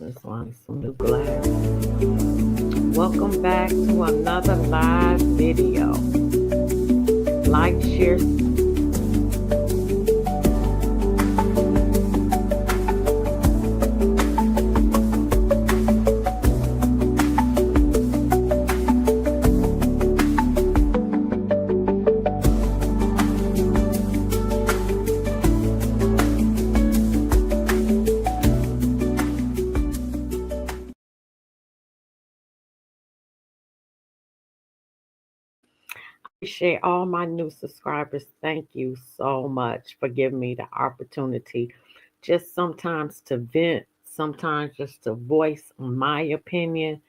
This one is some new glass. Welcome back to another live video. Like, share. Appreciate all my new subscribers. Thank you so much for giving me the opportunity just sometimes to vent, sometimes just to voice my opinion.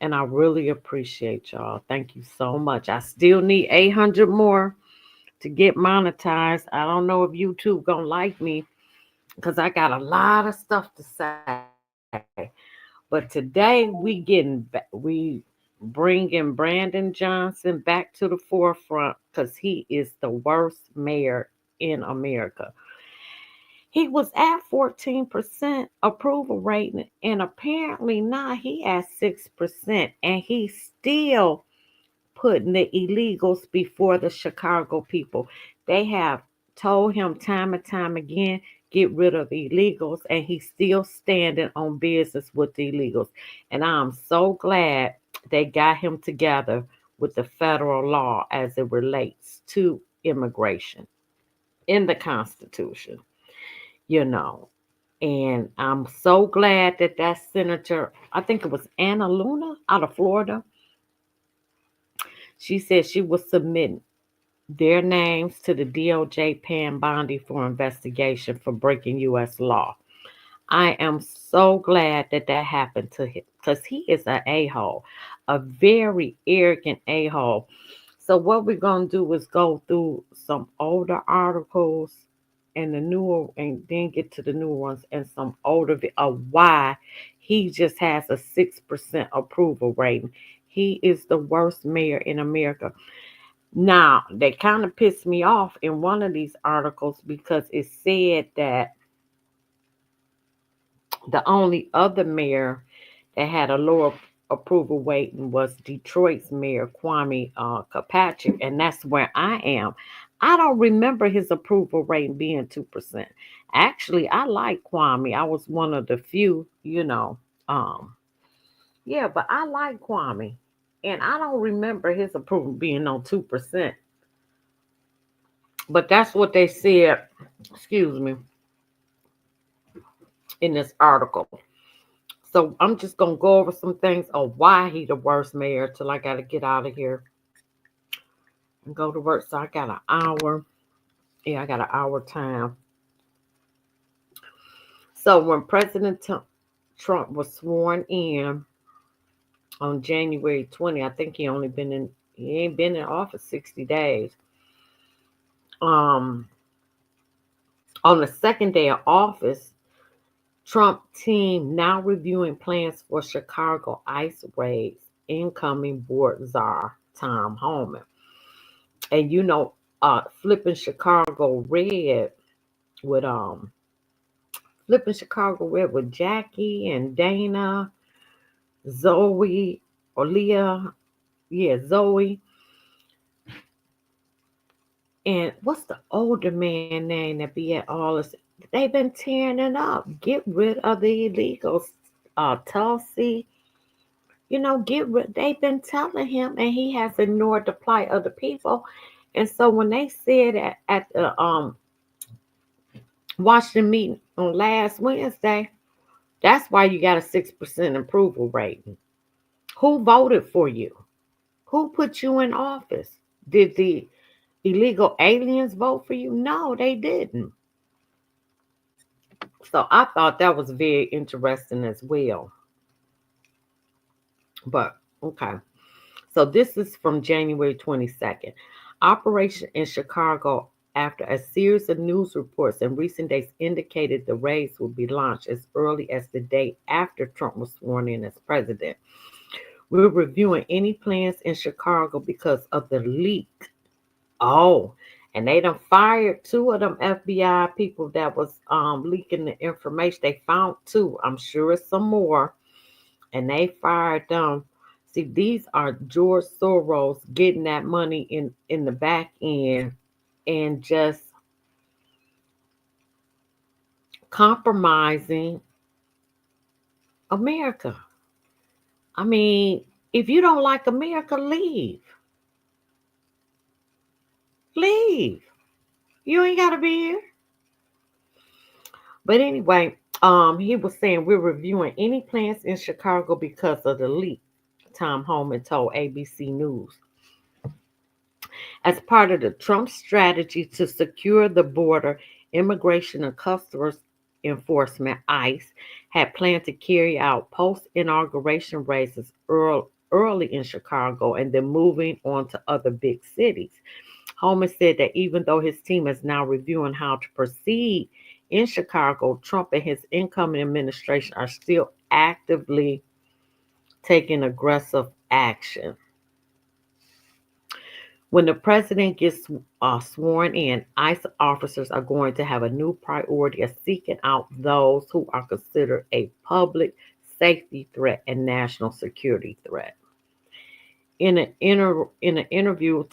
And I really appreciate y'all. Thank you so much. I still need 800 more to get monetized. I don't know if YouTube gonna like me because I got a lot of stuff to say. But today we bringing Brandon Johnson back to the forefront because he is the worst mayor in America. He was at 14% approval rating, and apparently now he at 6%, and he's still putting the illegals before the Chicago people. They have told him time and time again, get rid of the illegals, and he's still standing on business with the illegals. And I'm so glad they got him together with the federal law as it relates to immigration in the Constitution, you know. And I'm so glad that that senator, I think it was Anna Luna out of Florida, she said she was submitting their names to the DOJ Pam Bondi for investigation for breaking U.S. law. I am so glad that that happened to him because he is an a-hole, a very arrogant a-hole. So what we're going to do is go through some older articles and the newer, and then get to the newer ones and some older of why he just has a 6% approval rating. He is the worst mayor in America. Now, they kind of pissed me off in one of these articles because it said that the only other mayor that had a lower approval rating was Detroit's mayor, Kwame Kilpatrick, and that's where I am. I don't remember his approval rating being 2%. Actually, I like Kwame. I was one of the few, yeah, but I like Kwame. And I don't remember his approval being on 2%. But that's what they said, excuse me, in this article. So I'm just gonna go over some things of why he the worst mayor till I gotta get out of here and go to work. So I got an hour. Yeah, I got an hour time. So when Trump was sworn in on January 20, I think he ain't been in office 60 days. Um on the second day of office, Trump team now reviewing plans for Chicago ICE raids, incoming board czar Tom Homan. And flipping Chicago red with Jackie and Dana, Zoe, or Leah, yeah, Zoe. And what's the older man name that be at all this? They've been tearing it up. Get rid of the illegals. Tulsi, get rid. They've been telling him, and he has ignored the plight of the people. And so when they said at the Washington meeting on last Wednesday, that's why you got a 6% approval rating. Who voted for you? Who put you in office? Did the illegal aliens vote for you? No, they didn't. So I thought that was very interesting as well. But okay. So this is from January 22nd. Operation in Chicago, after a series of news reports in recent days indicated the raids would be launched as early as the day after Trump was sworn in as president. We're reviewing any plans in Chicago because of the leak. Oh, And they done fired two of them FBI people that was leaking the information. They found two. I'm sure it's some more. And they fired them. See, these are George Soros getting that money in the back end and just compromising America. I mean, if you don't like America, leave. Leave. You ain't gotta be here. But anyway, he was saying we're reviewing any plans in Chicago because of the leak. Tom Homan told ABC News. As part of the Trump strategy to secure the border, Immigration and Customs Enforcement, ICE, had planned to carry out post-inauguration races early in Chicago and then moving on to other big cities. Holman said that even though his team is now reviewing how to proceed in Chicago, Trump and his incoming administration are still actively taking aggressive action. When the president gets sworn in, ICE officers are going to have a new priority of seeking out those who are considered a public safety threat and national security threat. In an interview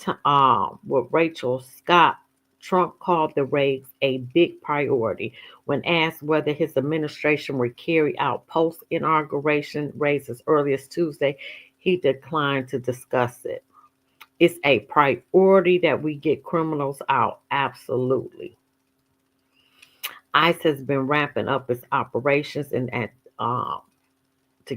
with Rachel Scott, Trump called the raids a big priority. When asked whether his administration would carry out post inauguration raids as early as Tuesday, he declined to discuss it. It's a priority that we get criminals out. Absolutely. ICE has been ramping up its operations to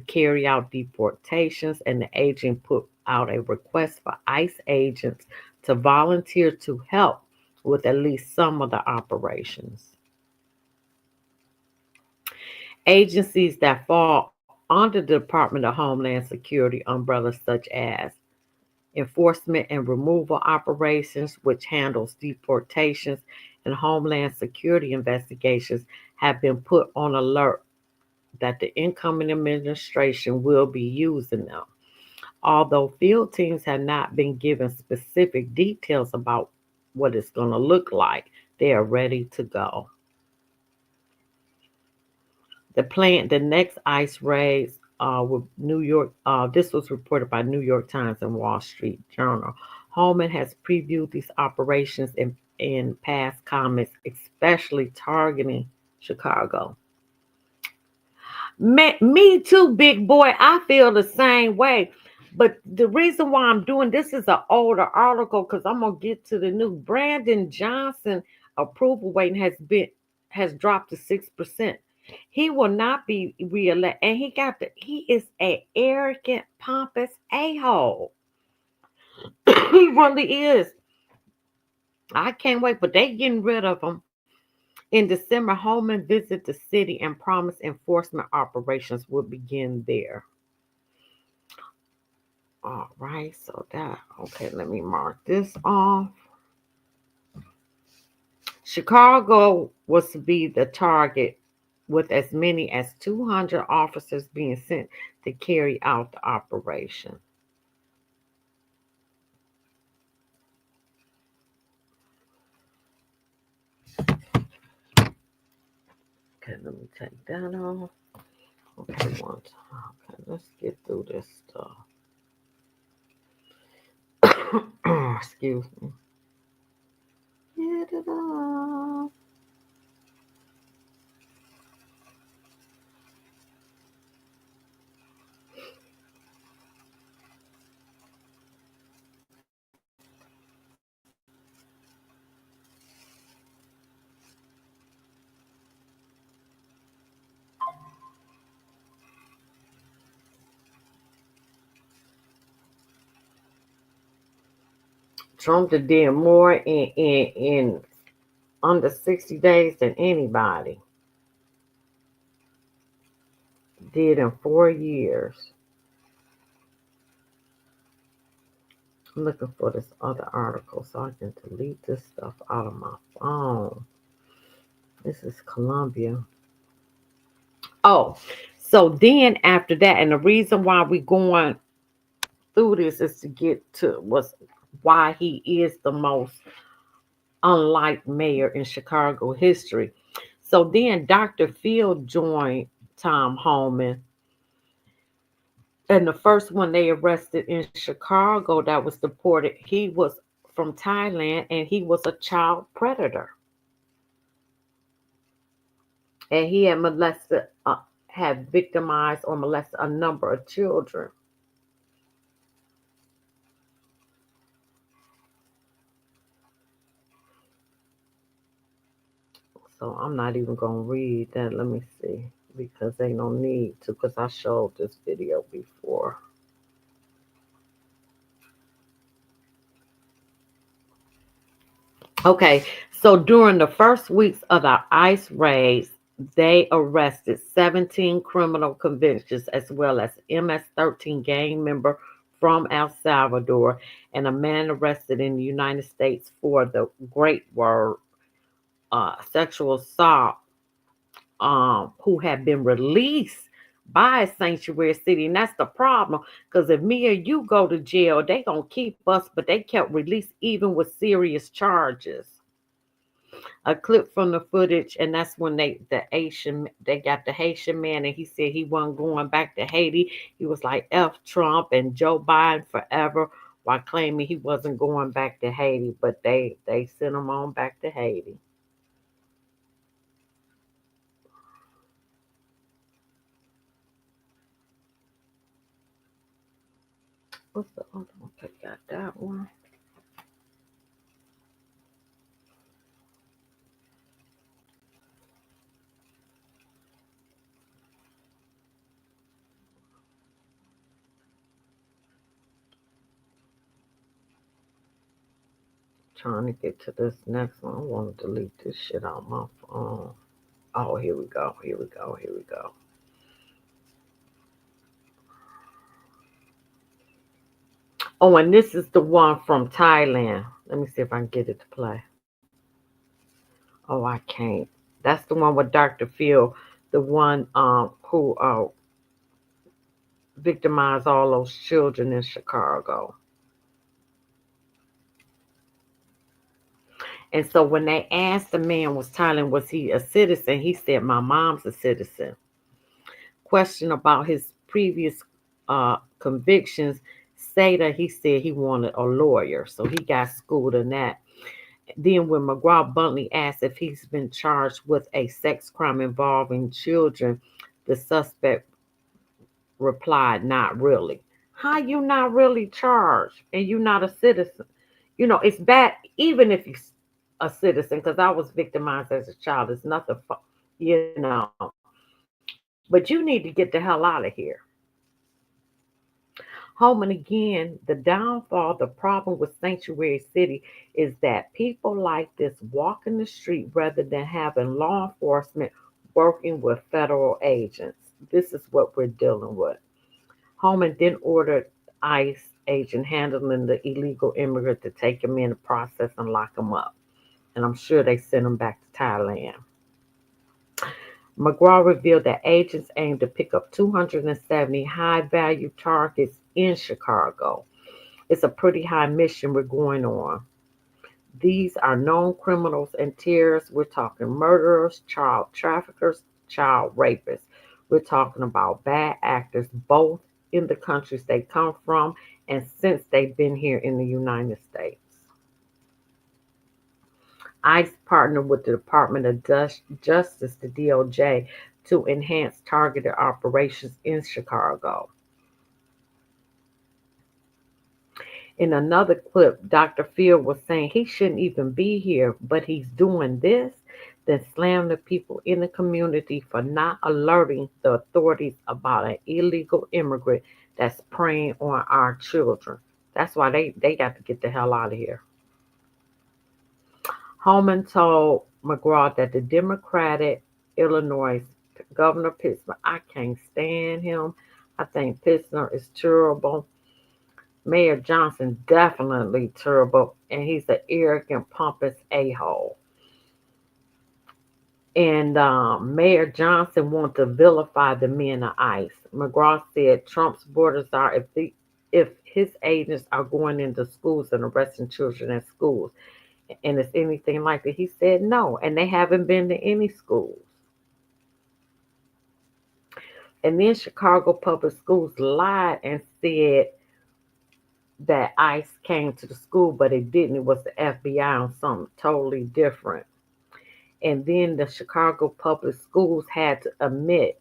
carry out deportations, and the agent put out a request for ICE agents to volunteer to help with at least some of the operations. Agencies that fall under the Department of Homeland Security umbrellas, such as Enforcement and Removal Operations, which handles deportations and Homeland Security investigations, have been put on alert that the incoming administration will be using them. Although field teams have not been given specific details about what it's going to look like, they are ready to go. The next ICE raids with New York. This was reported by New York Times and Wall Street Journal. Holman has previewed these operations in past comments, especially targeting Chicago. Me too, big boy. I feel the same way. But the reason why I'm doing this is an older article because I'm gonna get to the new Brandon Johnson approval rating has dropped to 6%. He will not be reelected, and he is a arrogant, pompous a-hole. He really is. I can't wait, but they getting rid of him. In December, Holman visited the city and promised enforcement operations would begin there. All right, let me mark this off. Chicago was to be the target with as many as 200 officers being sent to carry out the operation. Okay, let me take that off. Okay, let's get through this stuff. Excuse me. Get it off. Trump did more in under 60 days than anybody did in 4 years. I'm looking for this other article so I can delete this stuff out of my phone. This is Columbia. Oh, so then after that, and the reason why we're going through this is to get to why he is the most unlike mayor in Chicago history. So then Dr. Field joined Tom Homan. And the first one they arrested in Chicago that was deported, he was from Thailand and he was a child predator. And he had molested, had victimized or molested a number of children. So I'm not even going to read that. Let me see. Because ain't no need to, because I showed this video before. Okay, so during the first weeks of the ICE raids, they arrested 17 criminal convictions as well as MS-13 gang member from El Salvador and a man arrested in the United States for the great word sexual assault who had been released by Sanctuary City. And that's the problem. Because if me or you go to jail, they gonna keep us, but they kept released even with serious charges. A clip from the footage, and that's when they got the Haitian man, and he said he wasn't going back to Haiti. He was like F Trump and Joe Biden forever, while claiming he wasn't going back to Haiti, but they sent him on back to Haiti. What's the other one? I got that one. Trying to get to this next one. I want to delete this shit out my phone. Oh, here we go. Here we go. Here we go. Oh, and this is the one from Thailand. Let me see if I can get it to play. Oh, I can't. That's the one with Dr. Phil, the one who victimized all those children in Chicago. And so when they asked the man was Thailand, was he a citizen? He said, "My mom's a citizen." Question about his previous convictions, say that he said he wanted a lawyer, so he got schooled in that. Then when McGraw Buntley asked if he's been charged with a sex crime involving children, the suspect replied, "Not really." How you not really charged and you not a citizen? You know, it's bad even if you're a citizen, because I was victimized as a child. It's nothing, you know. But you need to get the hell out of here. Home and again, the downfall, the problem with Sanctuary City is that people like this walk in the street rather than having law enforcement working with federal agents. This is what we're dealing with. Holman then ordered ICE agent handling the illegal immigrant to take him in the process and lock him up. And I'm sure they sent him back to Thailand. McGraw revealed that agents aimed to pick up 270 high value targets in Chicago. It's a pretty high mission we're going on. These are known criminals and terrorists. We're talking murderers, child traffickers, child rapists. We're talking about bad actors, both in the countries they come from and since they've been here in the United States. ICE partnered with the Department of Justice, the DOJ, to enhance targeted operations in Chicago. In another clip, Dr. Field was saying he shouldn't even be here, but he's doing this, then slam the people in the community for not alerting the authorities about an illegal immigrant that's preying on our children. That's why they got to get the hell out of here. Holman told McGraw that the Democratic Illinois Governor Pismer, I can't stand him. I think Pismer is terrible. Mayor Johnson definitely terrible, and he's an arrogant, pompous a-hole. And Mayor Johnson wants to vilify the men of ICE. McGraw said Trump's borders are if his agents are going into schools and arresting children at schools. And it's anything like that? He said no, and they haven't been to any schools. And then Chicago Public Schools lied and said that ICE came to the school, but it didn't. It was the FBI on something totally different. And then the Chicago Public Schools had to admit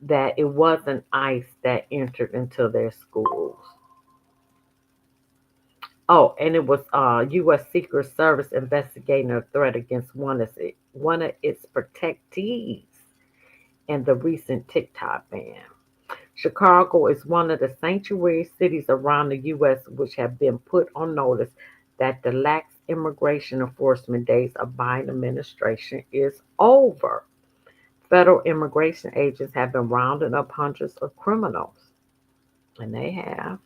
that it wasn't ICE that entered into their schools. Oh, and it was U.S. Secret Service investigating a threat against one of its protectees in the recent TikTok ban. Chicago is one of the sanctuary cities around the U.S. which have been put on notice that the lax immigration enforcement days of Biden administration is over. Federal immigration agents have been rounding up hundreds of criminals, and they have.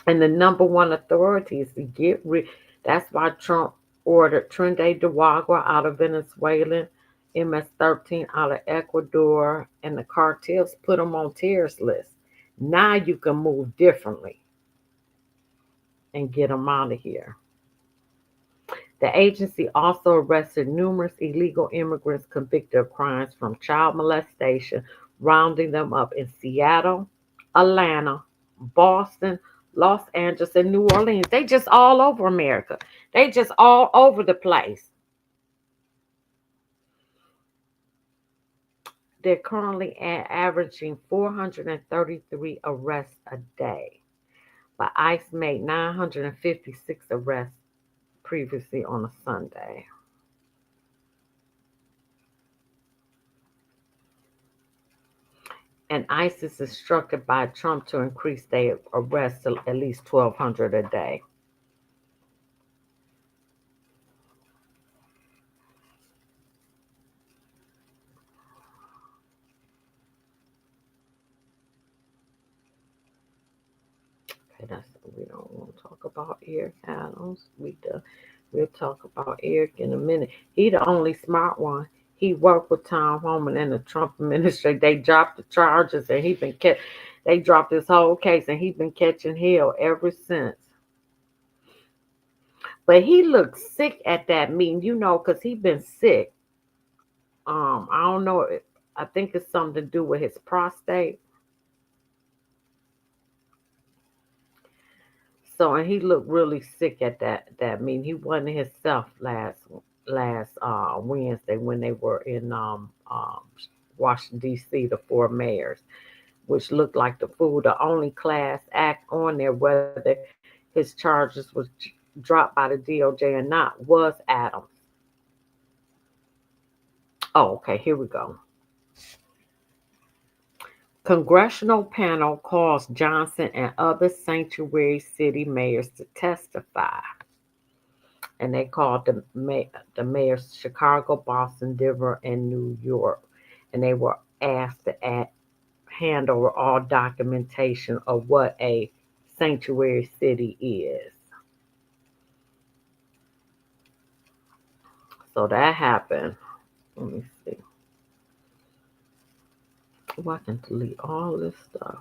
And the number one authority is to get rid. That's why Trump ordered Trinidad Tobago out of Venezuela, MS-13 out of Ecuador, and the cartels put them on terrorist lists. Now you can move differently and get them out of here. The agency also arrested numerous illegal immigrants convicted of crimes from child molestation, rounding them up in Seattle, Atlanta, Boston, Los Angeles, and New Orleans. They just all over America. They just all over the place. They're currently averaging 433 arrests a day, but ICE made 956 arrests previously on a Sunday. And ICE is instructed by Trump to increase their arrests to at least 1,200 a day. Okay, that's we don't want to talk about Eric Adams. We'll talk about Eric in a minute. He the only smart one. He worked with Tom Homan and the Trump administration. They dropped the charges, and he been kept. They dropped this whole case, and he's been catching hell ever since. But he looked sick at that meeting, because he been sick. I don't know. I think it's something to do with his prostate. So, and he looked really sick at that meeting. He wasn't himself last Wednesday when they were in Washington D.C. The four mayors, which looked like the fool. The only class act on there, whether his charges was dropped by the DOJ or not, was Adams. Oh, okay, here we go. Congressional panel calls Johnson and other sanctuary city mayors to testify. And they called the mayors Chicago, Boston, Denver, and New York. And they were asked to hand over all documentation of what a sanctuary city is. So that happened. Let me see. Oh, I can delete all this stuff.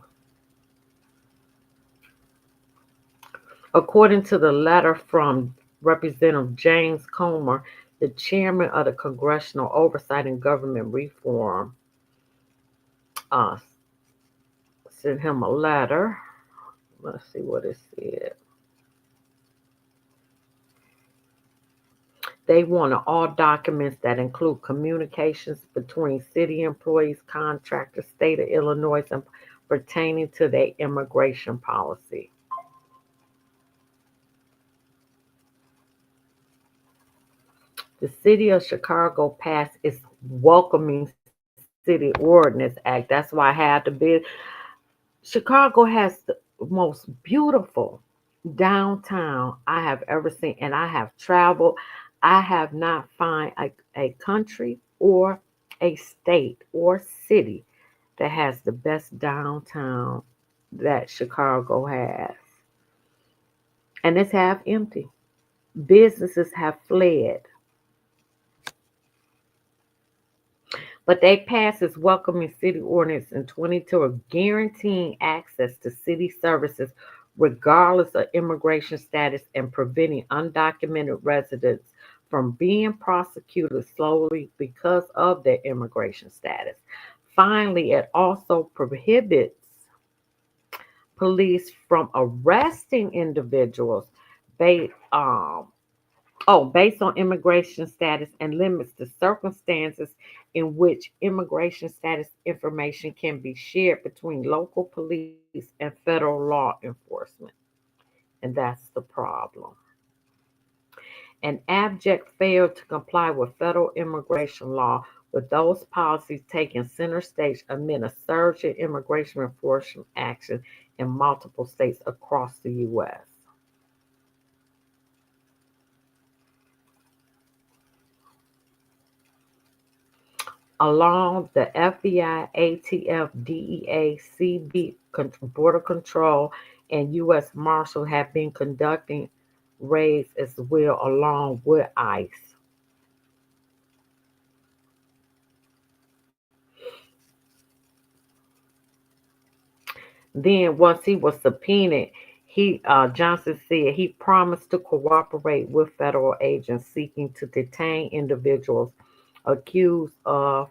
According to the letter from Representative James Comer, the chairman of the Congressional Oversight and Government Reform, uh, sent him a letter. Let's see what it said. They wanted all documents that include communications between city employees, contractors, state of Illinois, and pertaining to their immigration policy. The city of Chicago passed its Welcoming City Ordinance Act. That's why I had to be. Chicago has the most beautiful downtown I have ever seen, and I have traveled. I have not found a country or a state or city that has the best downtown that Chicago has. And it's half empty. Businesses have fled. But they passed this Welcoming City Ordinance in 22 guaranteeing access to city services regardless of immigration status, and preventing undocumented residents from being prosecuted slowly because of their immigration status. Finally, it also prohibits police from arresting individuals based, based on immigration status and limits the circumstances in which immigration status information can be shared between local police and federal law enforcement. And that's the problem. An abject failure to comply with federal immigration law, with those policies taking center stage amid a surge in immigration enforcement action in multiple states across the U.S. Along the FBI, ATF, DEA, CB, Border Control, and U.S. Marshal have been conducting raids as well, along with ICE. Then, once he was subpoenaed, he Johnson said he promised to cooperate with federal agents seeking to detain individuals accused of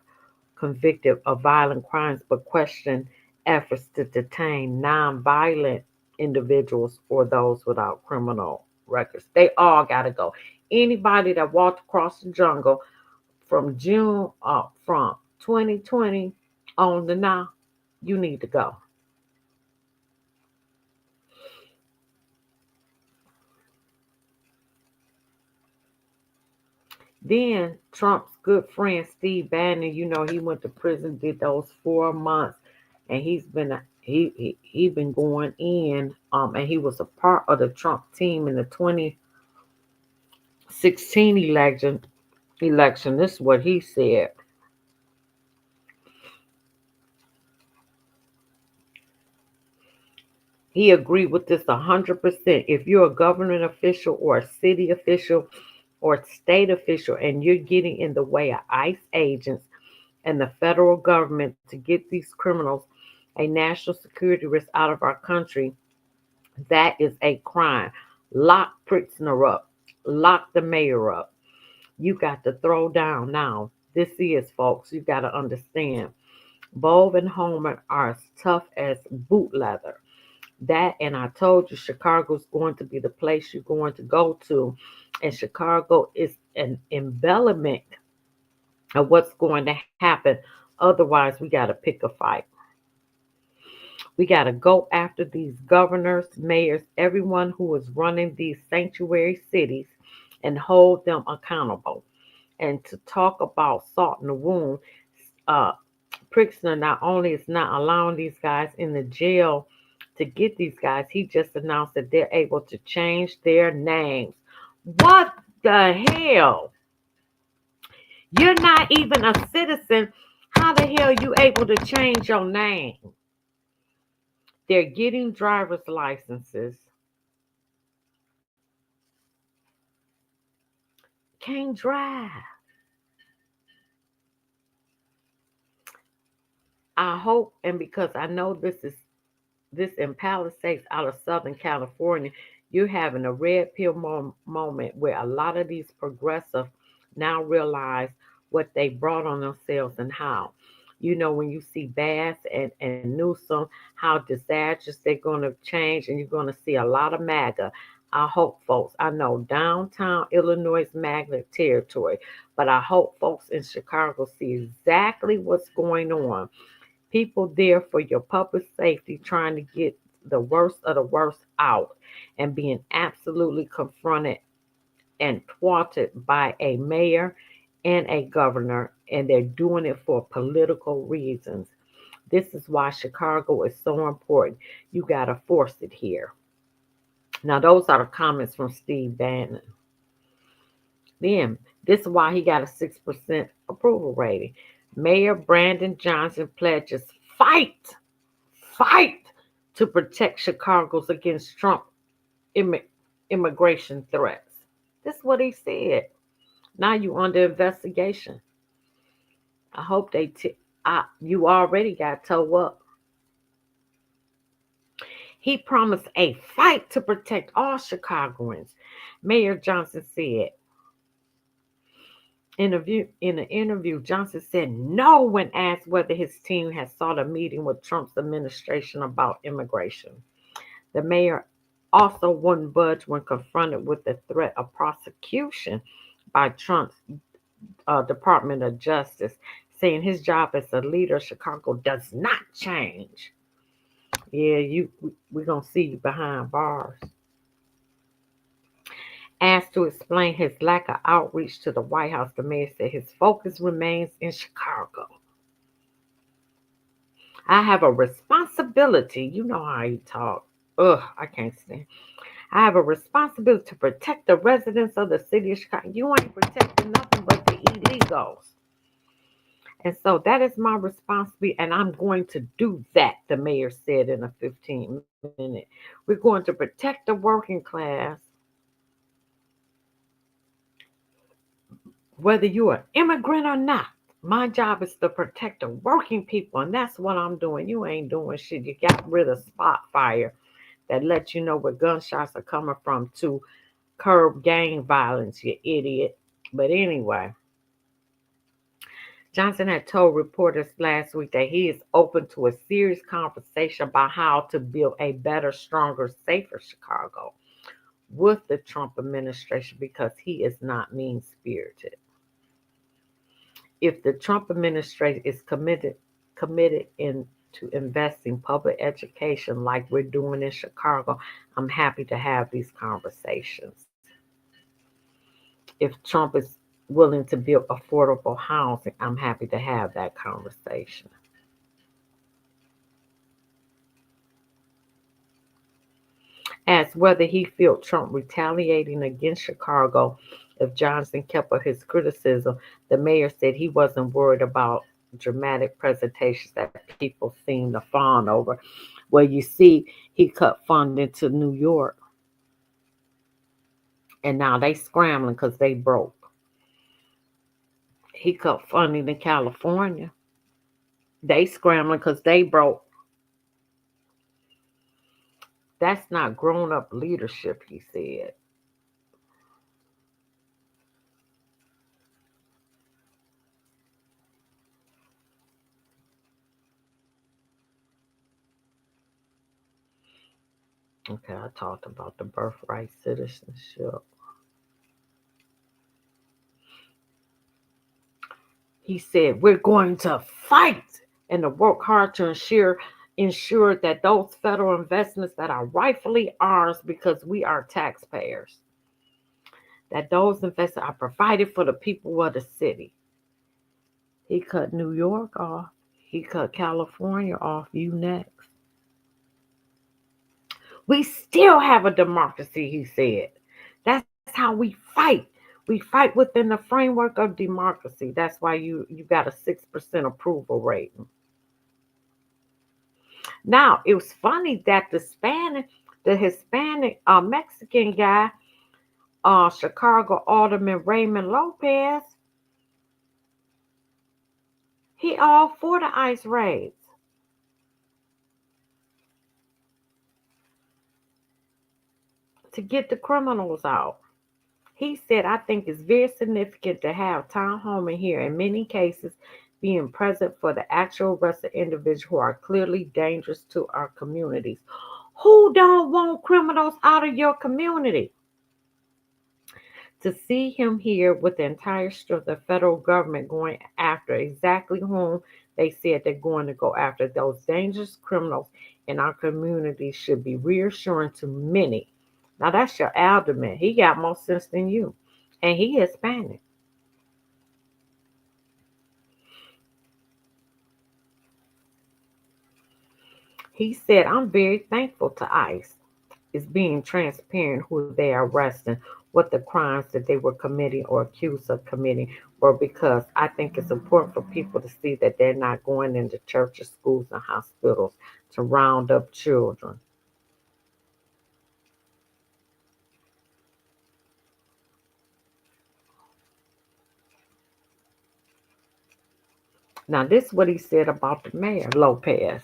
convicted of violent crimes, but questioned efforts to detain non-violent individuals or those without criminal records. They all got to go. Anybody that walked across the jungle from June from 2020 on to now, you need to go. Then Trump's good friend Steve Bannon, he went to prison, did those 4 months, and he been going in, and he was a part of the Trump team in the 2016 election. Election. This is what he said. He agreed with this 100%. If you're a government official or a city official or state official and you're getting in the way of ICE agents and the federal government to get these criminals a national security risk out of our country, that is a crime. Lock Pritzker up. Lock the mayor up. You got to throw down now. This is, folks, you got to understand. Bove and Homer are as tough as boot leather. That, and I told you, Chicago's going to be the place you're going to go to. And Chicago is an embellishment of what's going to happen. Otherwise, we got to pick a fight. We got to go after these governors, mayors, everyone who is running these sanctuary cities and hold them accountable. And to talk about salt in the wound, uh, Pritzker not only is not allowing these guys in the jail to get these guys, he just announced that they're able to change their names. What the hell? You're not even a citizen. How the hell are you able to change your name? They're getting driver's licenses. Can't drive. I hope, and because I know this in Palisades out of Southern California, you're having a red pill moment where a lot of these progressive now realize what they brought on themselves and how. When you see Bass and Newsom, how disastrous they're going to change, and you're going to see a lot of MAGA. I hope, folks, I know downtown Illinois is MAGA territory, but I hope folks in Chicago see exactly what's going on. People there for your public safety, trying to get the worst of the worst out and being absolutely confronted and thwarted by a mayor and a governor, and they're doing it for political reasons. This is why Chicago is so important. You got to force it here. Now, those are the comments from Steve Bannon. Then, this is why he got a 6% approval rating. Mayor Brandon Johnson pledges fight to protect Chicago's against Trump immigration threats. This is what he said. Now you under investigation. I hope you already got toe up. He promised a fight to protect all Chicagoans. Mayor Johnson said in an interview, Johnson said no when asked whether his team had sought a meeting with Trump's administration about immigration. The mayor also wouldn't budge when confronted with the threat of prosecution by Trump's Department of Justice, saying his job as a leader of Chicago does not change. Yeah, we're gonna see you behind bars. Asked to explain his lack of outreach to the White House, the mayor said his focus remains in Chicago. I have a responsibility. You know how he talk. Ugh, I can't stand. I have a responsibility to protect the residents of the city of Chicago. You ain't protecting nothing but the illegals. And so that is my responsibility, and I'm going to do that, the mayor said in a 15-minute. We're going to protect the working class, whether you're an immigrant or not. My job is to protect the working people, and that's what I'm doing. You ain't doing shit. You got rid of spot fire that lets you know where gunshots are coming from to curb gang violence, you idiot. But anyway, Johnson had told reporters last week that he is open to a serious conversation about how to build a better, stronger, safer Chicago with the Trump administration because he is not mean spirited. If the Trump administration is committed to investing public education like we're doing in Chicago, I'm happy to have these conversations. If Trump is willing to build affordable housing, I'm happy to have that conversation. Asked whether he felt Trump retaliating against Chicago if Johnson kept up his criticism, the mayor said he wasn't worried about dramatic presentations that people seem to fawn over. Well, you see, he cut funding to New York, and now they scrambling because they broke. He cut funding in California. They scrambling because they broke. That's not grown up leadership, he said. Okay, I talked about the birthright citizenship. He said, we're going to fight and to work hard to ensure that those federal investments that are rightfully ours because we are taxpayers, that those investments are provided for the people of the city. He cut New York off. He cut California off. You next. We still have a democracy, he said. That's how we fight. We fight within the framework of democracy. That's why you got a 6% approval rating. Now it was funny that the Hispanic Mexican guy, Chicago Alderman Raymond Lopez, he all for the ICE raids. To get the criminals out. He said, I think it's very significant to have Tom Homan here in many cases being present for the actual arrest of individuals who are clearly dangerous to our communities. Who don't want criminals out of your community? To see him here with the entire strength of the federal government going after exactly whom they said they're going to go after, those dangerous criminals in our community, should be reassuring to many. Now that's your alderman. He got more sense than you. And he Hispanic. He said, I'm very thankful to ICE is being transparent who they are arresting, what the crimes that they were committing or accused of committing were, because I think it's important for people to see that they're not going into churches, schools, and hospitals to round up children. Now, this is what he said about the mayor, Lopez.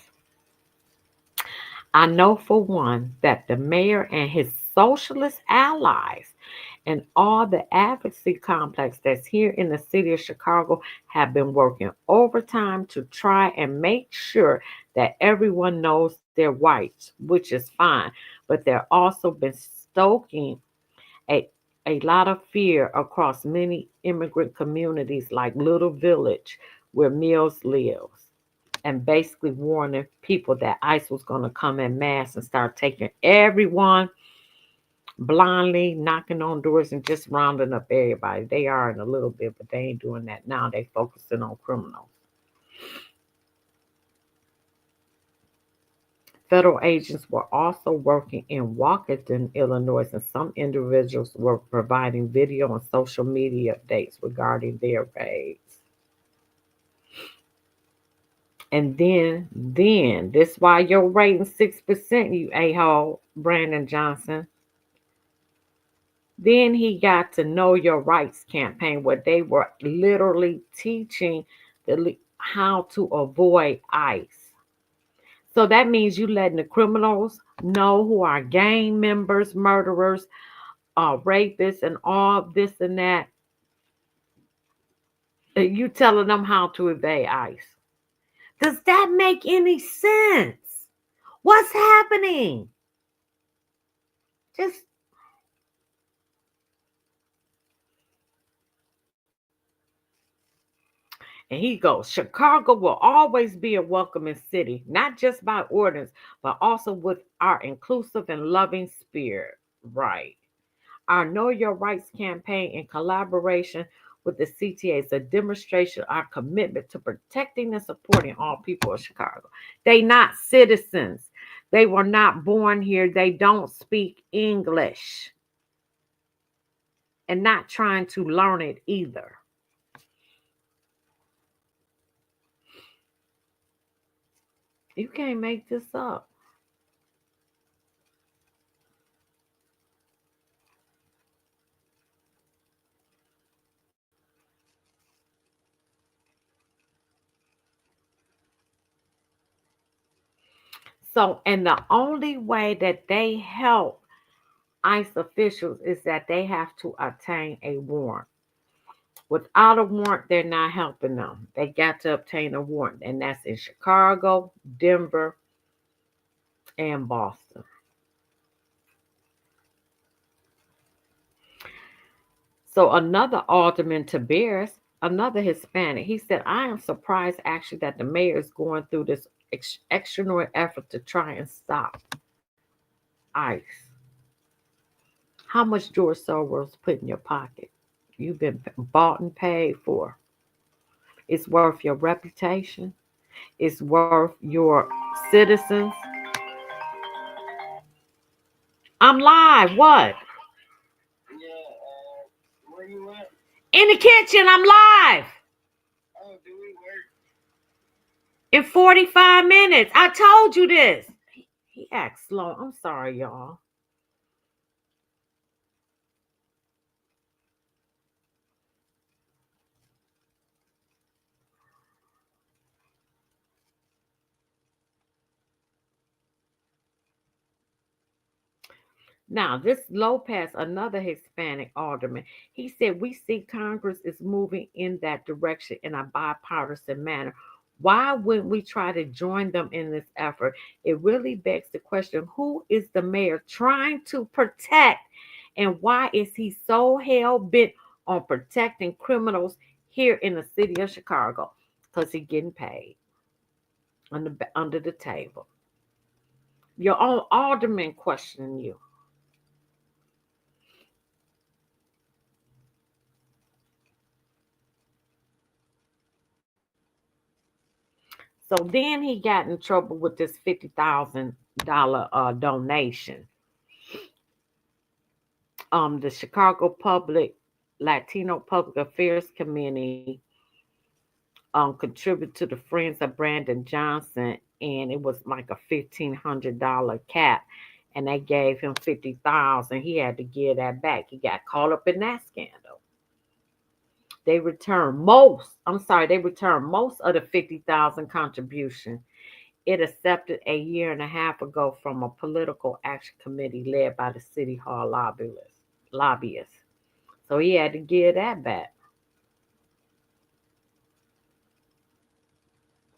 I know for one that the mayor and his socialist allies and all the advocacy complex that's here in the city of Chicago have been working overtime to try and make sure that everyone knows their rights, which is fine. But they're also been stoking a a lot of fear across many immigrant communities like Little Village, where Mills lives, and basically warning people that ICE was going to come in mass and start taking everyone blindly, knocking on doors and just rounding up everybody. They are in a little bit, but they ain't doing that now. They focusing on criminals. Federal agents were also working in Waukegan, Illinois, and some individuals were providing video and social media updates regarding their raids. And then this why your rating 6%, you a-hole, Brandon Johnson. Then he got to Know Your Rights campaign where they were literally teaching how to avoid ICE. So that means you letting the criminals know who are gang members, murderers, rapists, and all this and that. You telling them how to evade ICE. Does that make any sense? What's happening? Just And he goes, Chicago will always be a welcoming city, not just by ordinance, but also with our inclusive and loving spirit. Right. Our Know Your Rights campaign in collaboration with the CTA is a demonstration of our commitment to protecting and supporting all people of Chicago. They not citizens. They were not born here. They don't speak English and not trying to learn it either. You can't make this up. So, and the only way that they help ICE officials is that they have to obtain a warrant. Without a warrant, they're not helping them. They got to obtain a warrant, and that's in Chicago, Denver, and Boston. So, another Alderman Tiberius, another Hispanic, he said, I am surprised actually that the mayor is going through this extraordinary effort to try and stop ICE. How much George Soros put in your pocket? You've been bought and paid for. It's worth your reputation. It's worth your citizens. I'm live. What? Where you at? In the kitchen. I'm live. Oh, do we work? In 45 minutes. I told you this. He acts slow. I'm sorry, y'all. Now, this Lopez, another Hispanic alderman, he said, we see Congress is moving in that direction in a bipartisan manner. Why wouldn't we try to join them in this effort? It really begs the question, who is the mayor trying to protect, and why is he so hell bent on protecting criminals here in the city of Chicago? Because he's getting paid under the table. Your own alderman questioning you. So then he got in trouble with this $50,000 donation. The Chicago Latino Public Affairs Committee contributed to the Friends of Brandon Johnson, and it was like a $1,500 cap, and they gave him 50,000. He had to give that back. He got caught up in that scandal. They returned most. I'm sorry, they returned most of the 50,000 contribution it accepted a year and a half ago from a political action committee led by the City Hall lobbyists. So he had to give that back.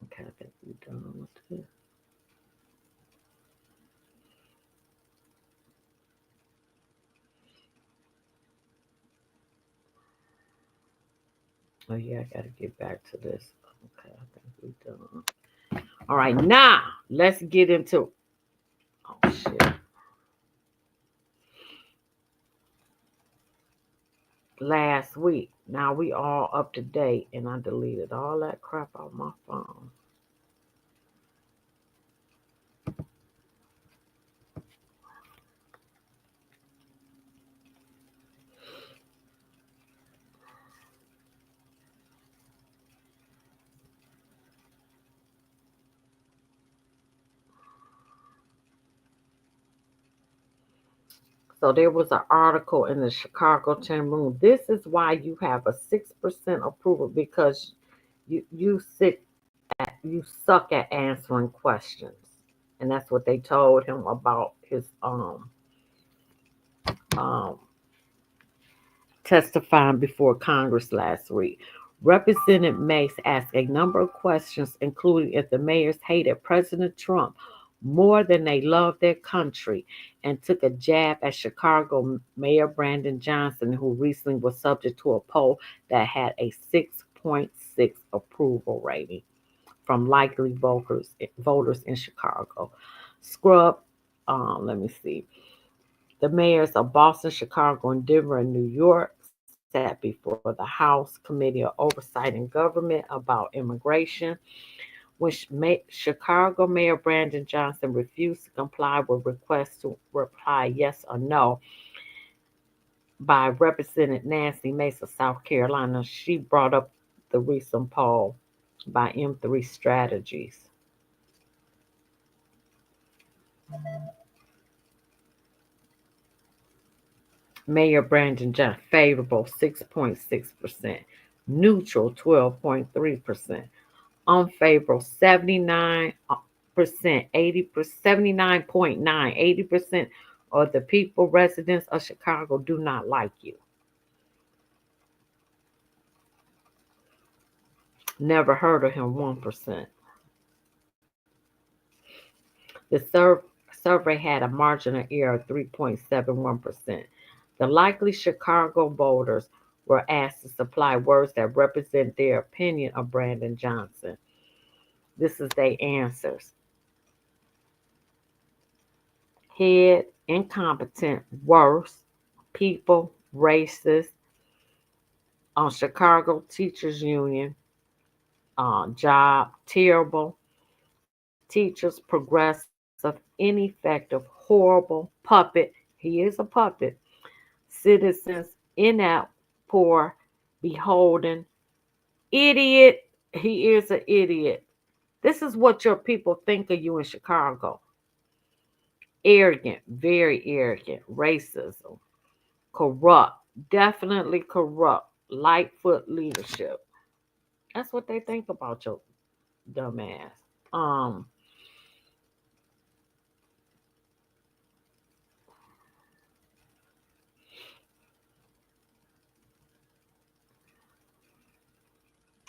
Okay, I think we're done with this. Oh yeah, I gotta get back to this. Okay, I think we're done. All right, now let's get into oh shit. Last week. Now we all up to date and I deleted all that crap off my phone. So there was an article in the Chicago Tribune. This is why you have a 6% approval because you suck at answering questions. And that's what they told him about his um testifying before Congress last week. Representative Mace asked a number of questions, including if the mayors hated President Trump more than they loved their country, and took a jab at Chicago Mayor Brandon Johnson, who recently was subject to a poll that had a 6.6 approval rating from likely voters in Chicago. Scrub, let me see. The mayors of Boston, Chicago, and Denver, and New York sat before the House Committee of Oversight and Government about immigration, which Chicago Mayor Brandon Johnson refused to comply with requests to reply yes or no by Representative Nancy Mace of South Carolina. She brought up the recent poll by M3 Strategies. Mayor Brandon Johnson, favorable 6.6%, neutral 12.3%, unfavorable 79%, 80%, 79.9, 80% of the people, residents of Chicago do not like you. Never heard of him, 1%. The survey had a margin of error of 3.71%. The likely Chicago voters were asked to supply words that represent their opinion of Brandon Johnson. This is their answers. Head, incompetent, worse, people, racist, Chicago Teachers Union, job, terrible, teachers, progressive, ineffective, horrible, puppet, he is a puppet, citizens, inept, poor, beholden, idiot, he is an idiot. This is what your people think of you in Chicago. Arrogant, very arrogant, racism, corrupt, definitely corrupt, Lightfoot leadership. That's what they think about your dumb ass.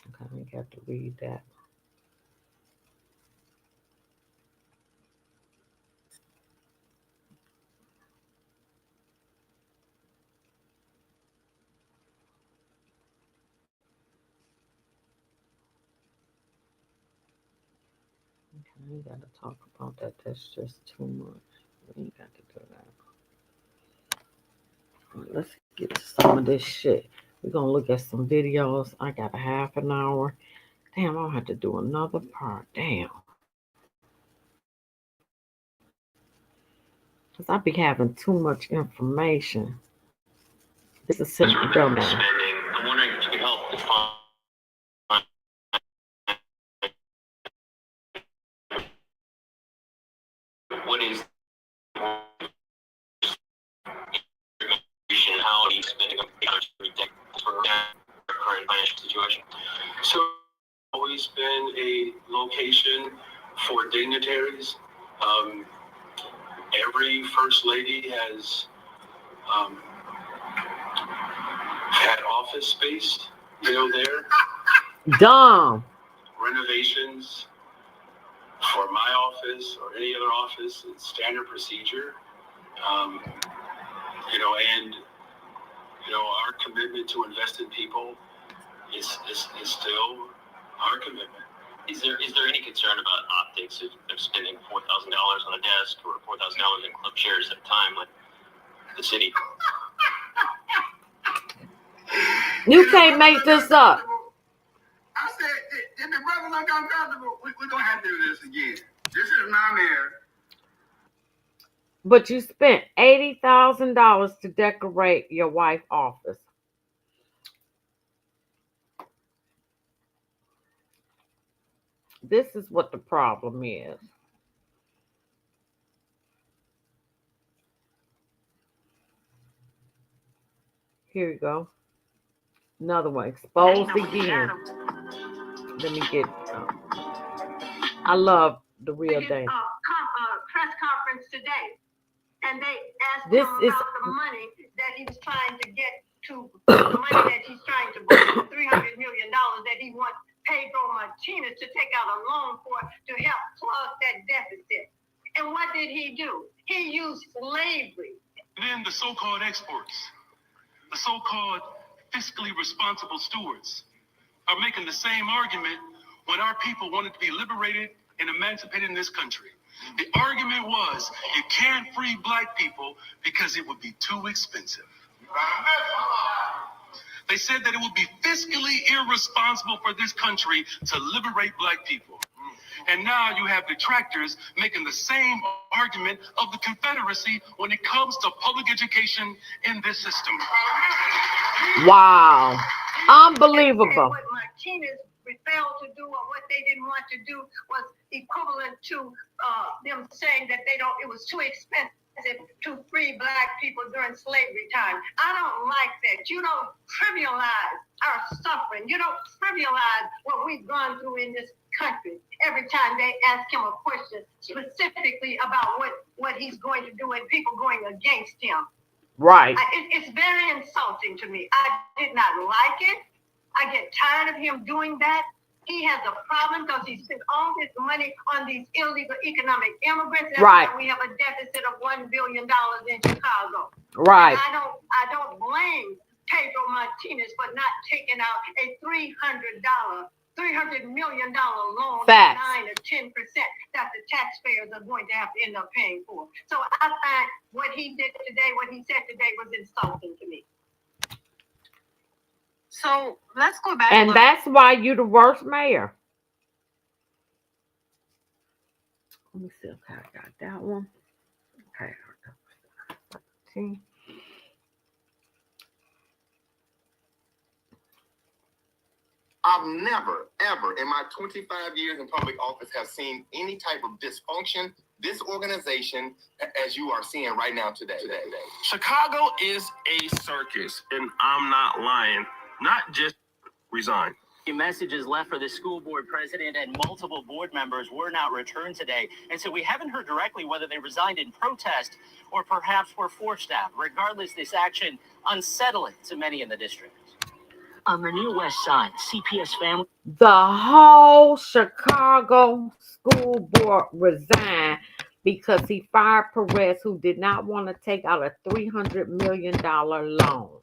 Okay, I got to read that. Okay, I ain't got to talk about that. That's just too much. We ain't got to do that. Let's get to some of this shit. We're going to look at some videos. I got a half an hour. Damn, I'll have to do another part. Damn. Because I be having too much information. This is such a dumbass. I'm wondering if you could help define what is how he's spending for current financial situation. So always been a location for dignitaries. Every first lady has had office space built there. Dumb. Renovations for my office or any other office, it's standard procedure. And our commitment to invest in people is still our commitment. Is there any concern about optics of spending $4,000 on a desk or $4,000 in club chairs at a time like the city? You can't make this up. I said, if the brother look uncomfortable, we're going to have to do this again. This is not fair. But you spent $80,000 to decorate your wife's office. This is what the problem is. Here you go. Another one. Exposed again. Let me get... I love the real Dana. Press conference today. And they asked This him is about the money that he was trying to get to, the money that he's trying to borrow, $300 million that he wants Pedro Martinez to take out a loan for to help plug that deficit. And what did he do? He used slavery. Then the so-called exports, the so-called fiscally responsible stewards, are making the same argument when our people wanted to be liberated and emancipated in this country. The argument was you can't free black people because it would be too expensive. They said that it would be fiscally irresponsible for this country to liberate black people. And now you have detractors making the same argument of the Confederacy when it comes to public education in this system. wow. Unbelievable. And what Martinez failed to do, or what they didn't want to do, was equivalent to them saying that it was too expensive to free black people during slavery time. I don't like that. You don't trivialize our suffering. You don't trivialize what we've gone through in this country every time they ask him a question specifically about what he's going to do and people going against him. Right. It's very insulting to me. I did not like it. I get tired of him doing that. He has a problem because he spent all this money on these illegal economic immigrants. That's right. why we have a deficit of $1 billion in Chicago. Right. And I don't blame Pedro Martinez for not taking out a $300 million loan at 9 or 10% that the taxpayers are going to have to end up paying for. So I find what he did today, what he said today, was insulting to me. So let's go back. And that's why you're the worst mayor. Let me see. Okay, I got that one. Okay. I've never, ever in my 25 years in public office have seen any type of dysfunction, disorganization as you are seeing right now today. Chicago is a circus, and I'm not lying. Not just resign. Messages left for the school board president and multiple board members were not returned today. And so we haven't heard directly whether they resigned in protest or perhaps were forced out. Regardless, this action unsettling to many in the district. On the Near West Side, CPS family. The whole Chicago school board resigned because he fired Perez, who did not want to take out a $300 million loan.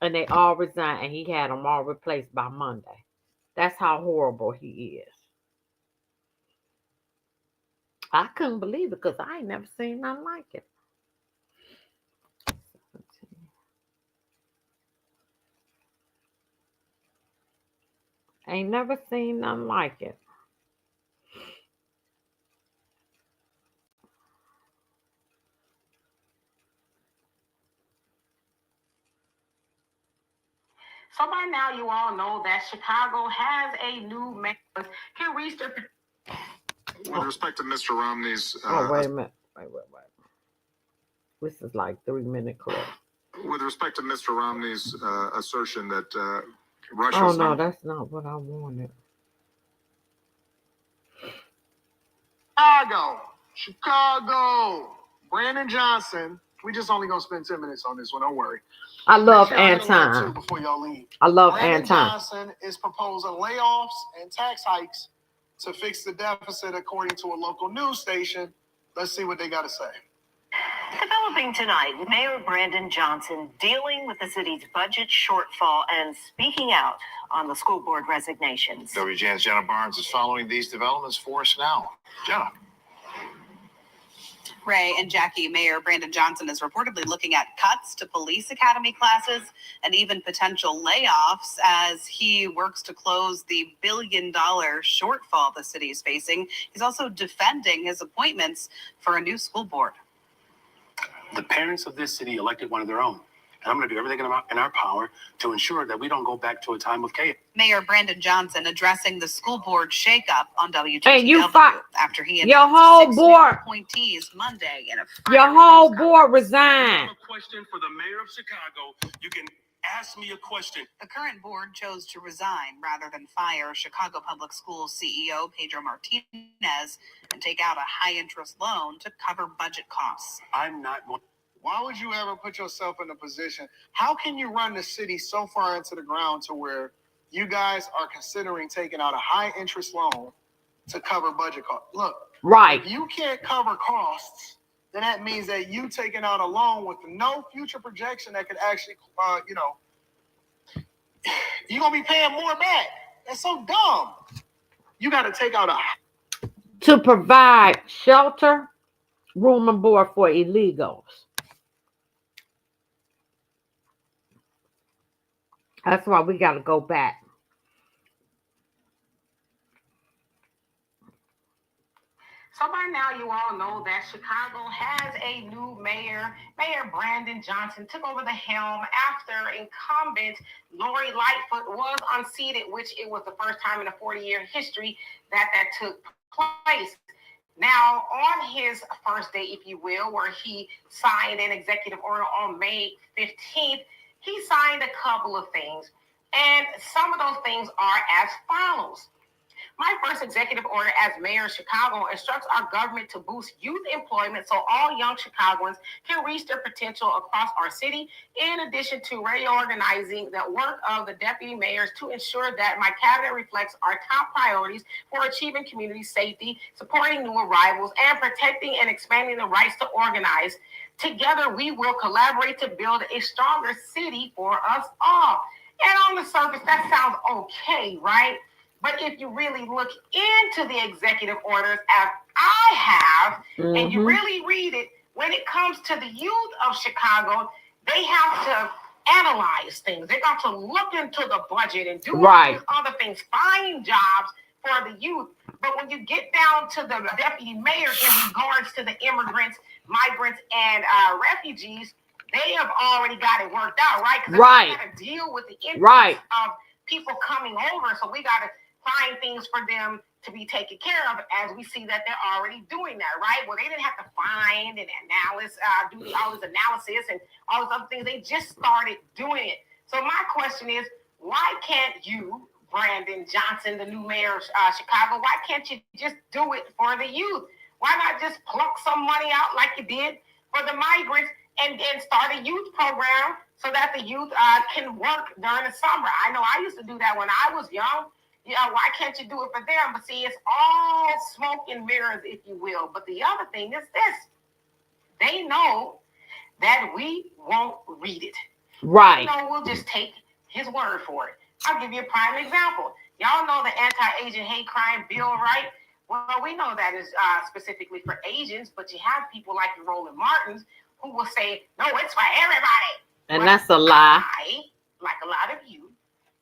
And they all resigned, and he had them all replaced by Monday. That's how horrible he is. I couldn't believe it because I ain't never seen nothing like it. Ain't never seen nothing like it. So by now, you all know that Chicago has a new mayor. He reached a... With respect to Mr. Romney's... wait a minute. Wait. This is like 3-minute clip. With respect to Mr. Romney's assertion that Russia... Oh, no, that's not what I wanted. Chicago. Brandon Johnson. We just only gonna spend 10 minutes on this one. Don't worry. I love Make sure y'all hear that too Anton. before y'all leave. I love Brandon Anton. Johnson is proposing layoffs and tax hikes to fix the deficit, according to a local news station. Let's see what they got to say. Developing tonight, Mayor Brandon Johnson dealing with the city's budget shortfall and speaking out on the school board resignations. WGN's Jenna Barnes is following these developments for us now. Jenna. Ray and Jackie, Mayor Brandon Johnson is reportedly looking at cuts to police academy classes and even potential layoffs as he works to close the $1 billion shortfall the city is facing. He's also defending his appointments for a new school board. The parents of this city elected one of their own. And I'm going to do everything in our power to ensure that we don't go back to a time of chaos. Mayor Brandon Johnson addressing the school board shakeup on WTTW Hey, you after he your announced whole 6 board, new appointees Monday in a your Friday whole news board conference. I resigned. have a question for the mayor of Chicago. You can ask me a question. The current board chose to resign rather than fire Chicago Public Schools CEO Pedro Martinez and take out a high-interest loan to cover budget costs. I'm not going. Why would you ever put yourself in a position? How can you run the city so far into the ground to where you guys are considering taking out a high interest loan to cover budget costs? Look, Right. if you can't cover costs, then that means that you taking out a loan with no future projection that could actually, you're going to be paying more back. That's so dumb. You got to take out To provide shelter, room and board for illegals. That's why we got to go back. So by now, you all know that Chicago has a new mayor. Mayor Brandon Johnson took over the helm after incumbent Lori Lightfoot was unseated, which it was the first time in a 40-year history that took place. Now, on his first day, if you will, where he signed an executive order on May 15th, he signed a couple of things. And some of those things are as follows. My first executive order as mayor of Chicago instructs our government to boost youth employment so all young Chicagoans can reach their potential across our city, in addition to reorganizing the work of the deputy mayors to ensure that my cabinet reflects our top priorities for achieving community safety, supporting new arrivals, and protecting and expanding the rights to organize. Together, we will collaborate to build a stronger city for us all. And on the surface, that sounds okay, right? But if you really look into the executive orders, as I have, and you really read it, when it comes to the youth of Chicago, they have to analyze things. They got to look into the budget and do all these other things, find jobs for the youth. But when you get down to the deputy mayor in regards to the immigrants, migrants, and refugees, they have already got it worked out, right? Because they got to deal with the influx of people coming over. So we got to find things for them to be taken care of, as we see that they're already doing that, right? Well, they didn't have to find and do all this analysis and all those other things. They just started doing it. So my question is, why can't you, Brandon Johnson, the new mayor of Chicago, why can't you just do it for the youth? Why not just pluck some money out like you did for the migrants and start a youth program so that the youth can work during the summer? I know I used to do that when I was young. Yeah, why can't you do it for them? But see, it's all smoke and mirrors, if you will. But the other thing is this. They know that we won't read it. Right. We'll just take his word for it. I'll give you a prime example. Y'all know the anti-Asian hate crime bill, right? Well, we know that is specifically for Asians, but you have people like Roland Martins who will say, no, it's for everybody. And that's a lie. I, like a lot of you,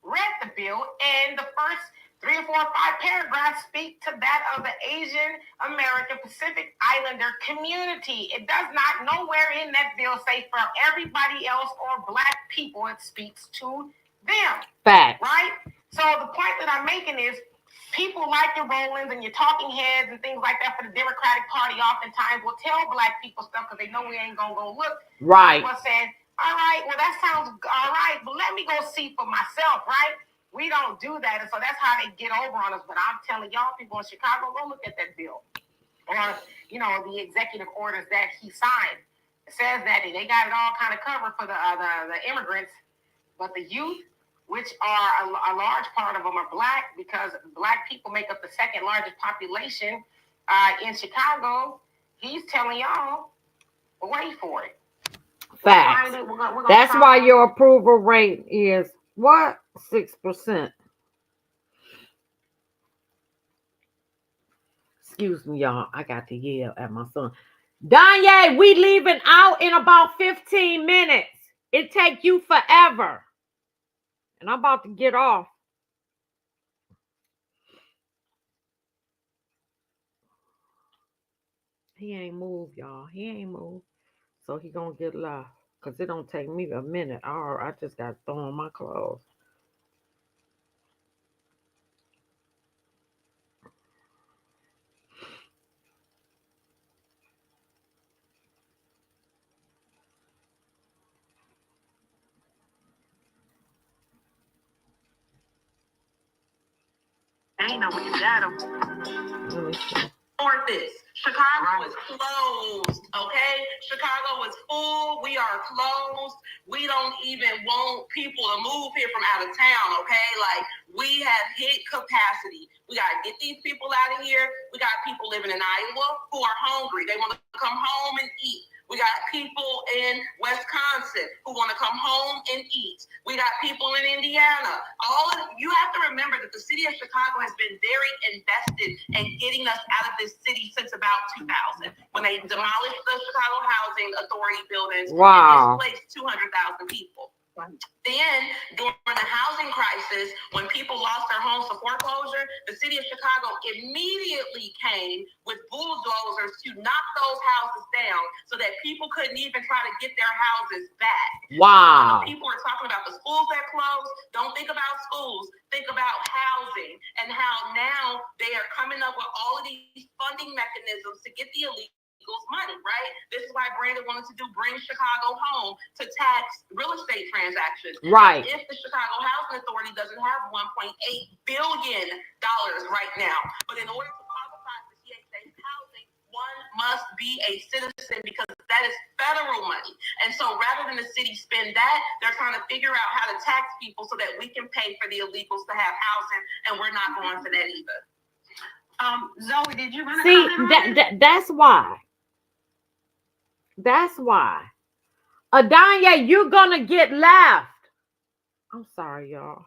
read the bill, and the first 3 or 4 or 5 paragraphs speak to that of the Asian American Pacific Islander community. It does not nowhere in that bill say for everybody else or Black people. It speaks to them. Fact. Right? So the point that I'm making is people like your Rollins and your talking heads and things like that for the Democratic Party oftentimes will tell Black people stuff because they know we ain't going to go look. Right. People saying, all right, well, that sounds all right, but let me go see for myself, right? We don't do that, and so that's how they get over on us. But I'm telling y'all, people in Chicago, go look at that bill. or, the executive orders that he signed. It says that they got it all kind of covered for the immigrants, but the youth, which are a large part of them are black, because black people make up the second largest population in Chicago. He's telling y'all, wait for it. Facts. That's why your approval rate is what? 6%. Excuse me, y'all. I got to yell at my son. Danye, we leaving out in about 15 minutes. It take you forever. And I'm about to get off. He ain't moved, y'all. He ain't moved. So he gonna get left. Because it don't take me a minute. I just got to throw on my clothes. Ain't no way you got them. Let me see. Support this. Chicago is closed, okay? Chicago is full. We are closed. We don't even want people to move here from out of town, okay? Like, we have hit capacity. We got to get these people out of here. We got people living in Iowa who are hungry. They want to come home and eat. We got people in Wisconsin who want to come home and eat. We got people in Indiana. You have to remember that the city of Chicago has been very invested in getting us out of this city since about 2000, when they demolished the Chicago Housing Authority buildings and displaced 200,000 people. Then, during the housing crisis, when people lost their homes to foreclosure, the city of Chicago immediately came with bulldozers to knock those houses down so that people couldn't even try to get their houses back. Wow. So people are talking about the schools that closed. Don't think about schools. Think about housing and how now they are coming up with all of these funding mechanisms to get the elite money, right? This is why Brandon wanted to bring Chicago home to tax real estate transactions. Right. If the Chicago Housing Authority doesn't have $1.8 billion right now, but in order to qualify for THA housing, one must be a citizen, because that is federal money. And so rather than the city spend that, they're trying to figure out how to tax people so that we can pay for the illegals to have housing, and we're not going for that either. Zoe, did you run a See, that's why. That's why. Adanya, you're gonna get left. I'm sorry, y'all.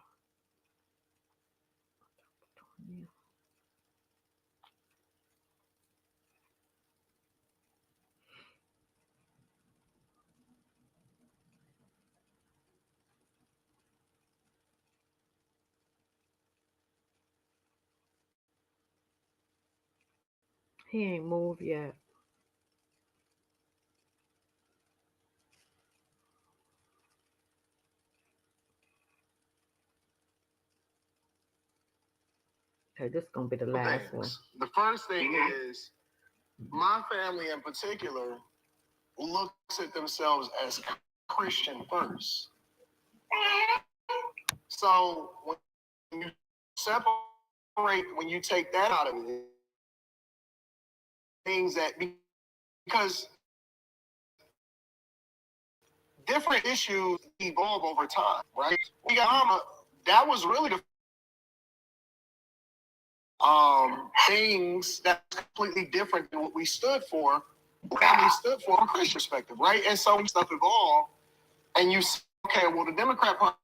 He ain't moved yet. Okay, this is gonna be the last one. The first thing is, my family in particular looks at themselves as Christian first. So when you separate, when you take that out of it, things that, because different issues evolve over time, right? We got that was really the things that's completely different than what we stood for. Family stood for from a Christian perspective, right? And so when stuff evolved, and you say, okay, well, the Democrat Party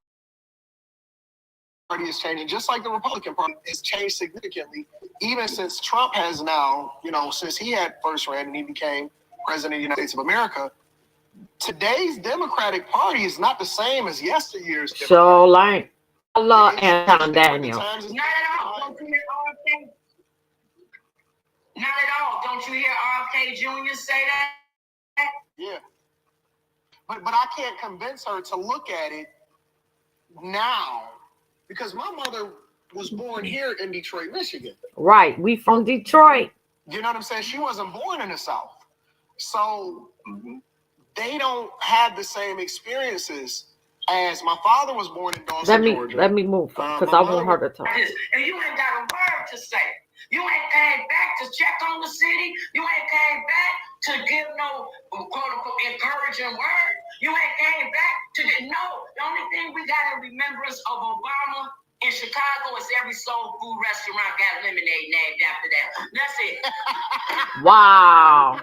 is changing, just like the Republican Party has changed significantly, even since Trump has now, since he had first ran and he became president of the United States of America. Today's Democratic Party is not the same as yesteryear's. So, like, Allah and Tom Daniel. Not at all. Don't you hear RFK? Not at all. Don't you hear RFK Jr. say that? Yeah. But I can't convince her to look at it now, because my mother was born here in Detroit, Michigan. Right. We from Detroit. You know what I'm saying? She wasn't born in the South. So they don't have the same experiences as my father was born in Dawson, Georgia. Let me move, because I want her to talk. And you ain't got a word to say. You ain't came back to check on the city, restaurant got lemonade named after that. That's it. Wow.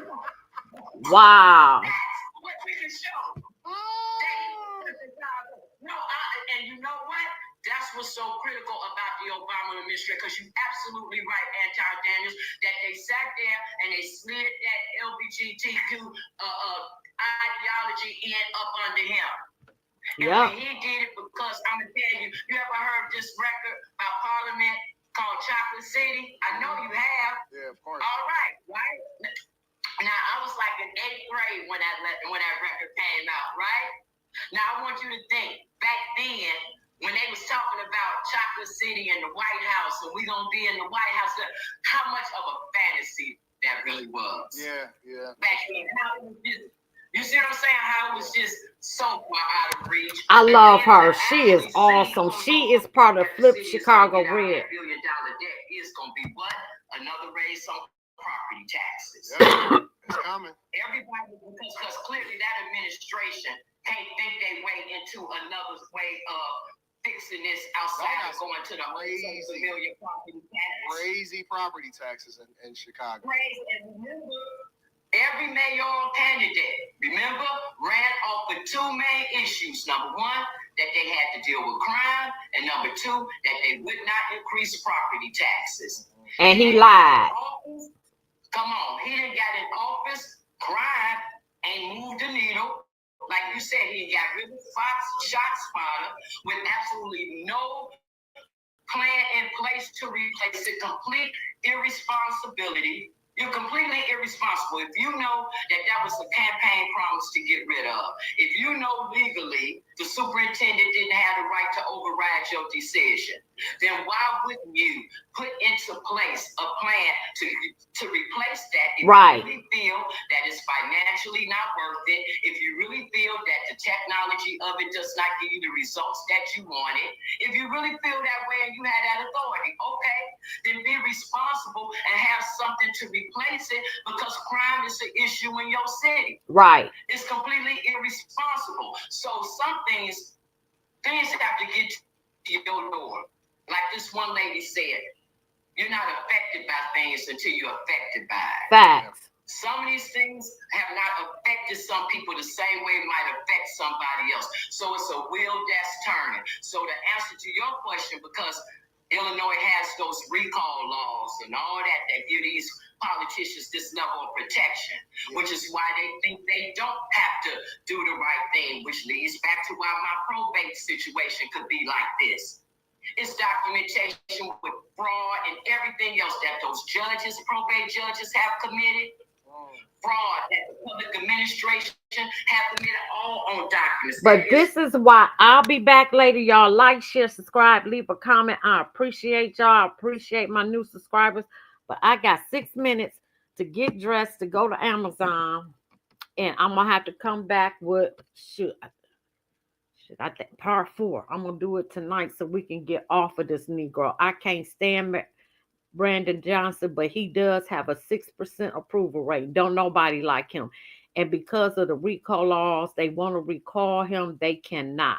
Wow. That's what we can show. No, and you know what? That's what's so critical about the Obama administration, because you're absolutely right, Anton Daniels, that they sat there and they slid that LGBTQ ideology in up under him. Yeah. And he did it because I'm gonna tell you, you ever heard this record by Parliament called Chocolate City? I know you have. Yeah, of course. All right, right? Now I was like in 8th grade when that record came out, right? Now I want you to think back then when they was talking about Chocolate City and the White House, and we gonna be in the White House, how much of a fantasy that really was. Yeah. Back then, how it was just, you see what I'm saying? How it was just so far out of reach. I And love then her. to She is actually see, awesome. oh, She no, is part of that the Flip city is Chicago gonna get out of Red. that $1 billion debt. It's gonna be what? Another raise on property taxes. Yeah, it's coming. Everybody, because clearly that administration can't think they way into another way of fixing this outside of going to the million property tax. Crazy property taxes in Chicago. Crazy. And remember, every mayoral candidate, ran off with two main issues. Number one, that they had to deal with crime, and number two, that they would not increase property taxes. And he lied. Come on, he didn't got in office, crime ain't moved the needle. Like you said, he got rid of ShotSpotter with absolutely no plan in place to replace it. Complete irresponsibility. You're completely irresponsible. If you know that was a campaign promise to get rid of, if you know legally the superintendent didn't have the right to override your decision, then why wouldn't you put into place a plan to replace that if Right. you really feel that it's financially not worth it, if you really feel that the technology of it does not give you the results that you wanted, if you really feel that way and you had that authority, okay, then be responsible and have something to replace it, because crime is an issue in your city. Right. It's completely irresponsible. So some things have to get to your door. Like this one lady said, you're not affected by things until you're affected by it. Facts. Some of these things have not affected some people the same way it might affect somebody else. So it's a wheel that's turning. So the answer to your question, because Illinois has those recall laws and all that give these politicians this level of protection, which is why they think they don't have to do the right thing, which leads back to why my probate situation could be like this. It's documentation with fraud and everything else that those probate judges have committed. Fraud that the public administration have committed, all on documents. But this is why I'll be back later. Y'all like, share, subscribe, leave a comment. I appreciate y'all. I appreciate my new subscribers. But I got 6 minutes to get dressed to go to Amazon. And I'm going to have to come back with, I think part 4. I'm going to do it tonight so we can get off of this Negro. I can't stand Brandon Johnson, but he does have a 6% approval rate. Don't nobody like him. And because of the recall laws, they want to recall him. They cannot.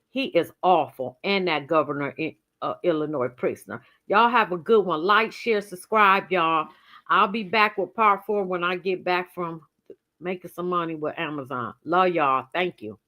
He is awful. And that governor in Illinois prisoner. Y'all have a good one. Like, share, subscribe, y'all. I'll be back with part 4 when I get back from making some money with Amazon. Love y'all. Thank you.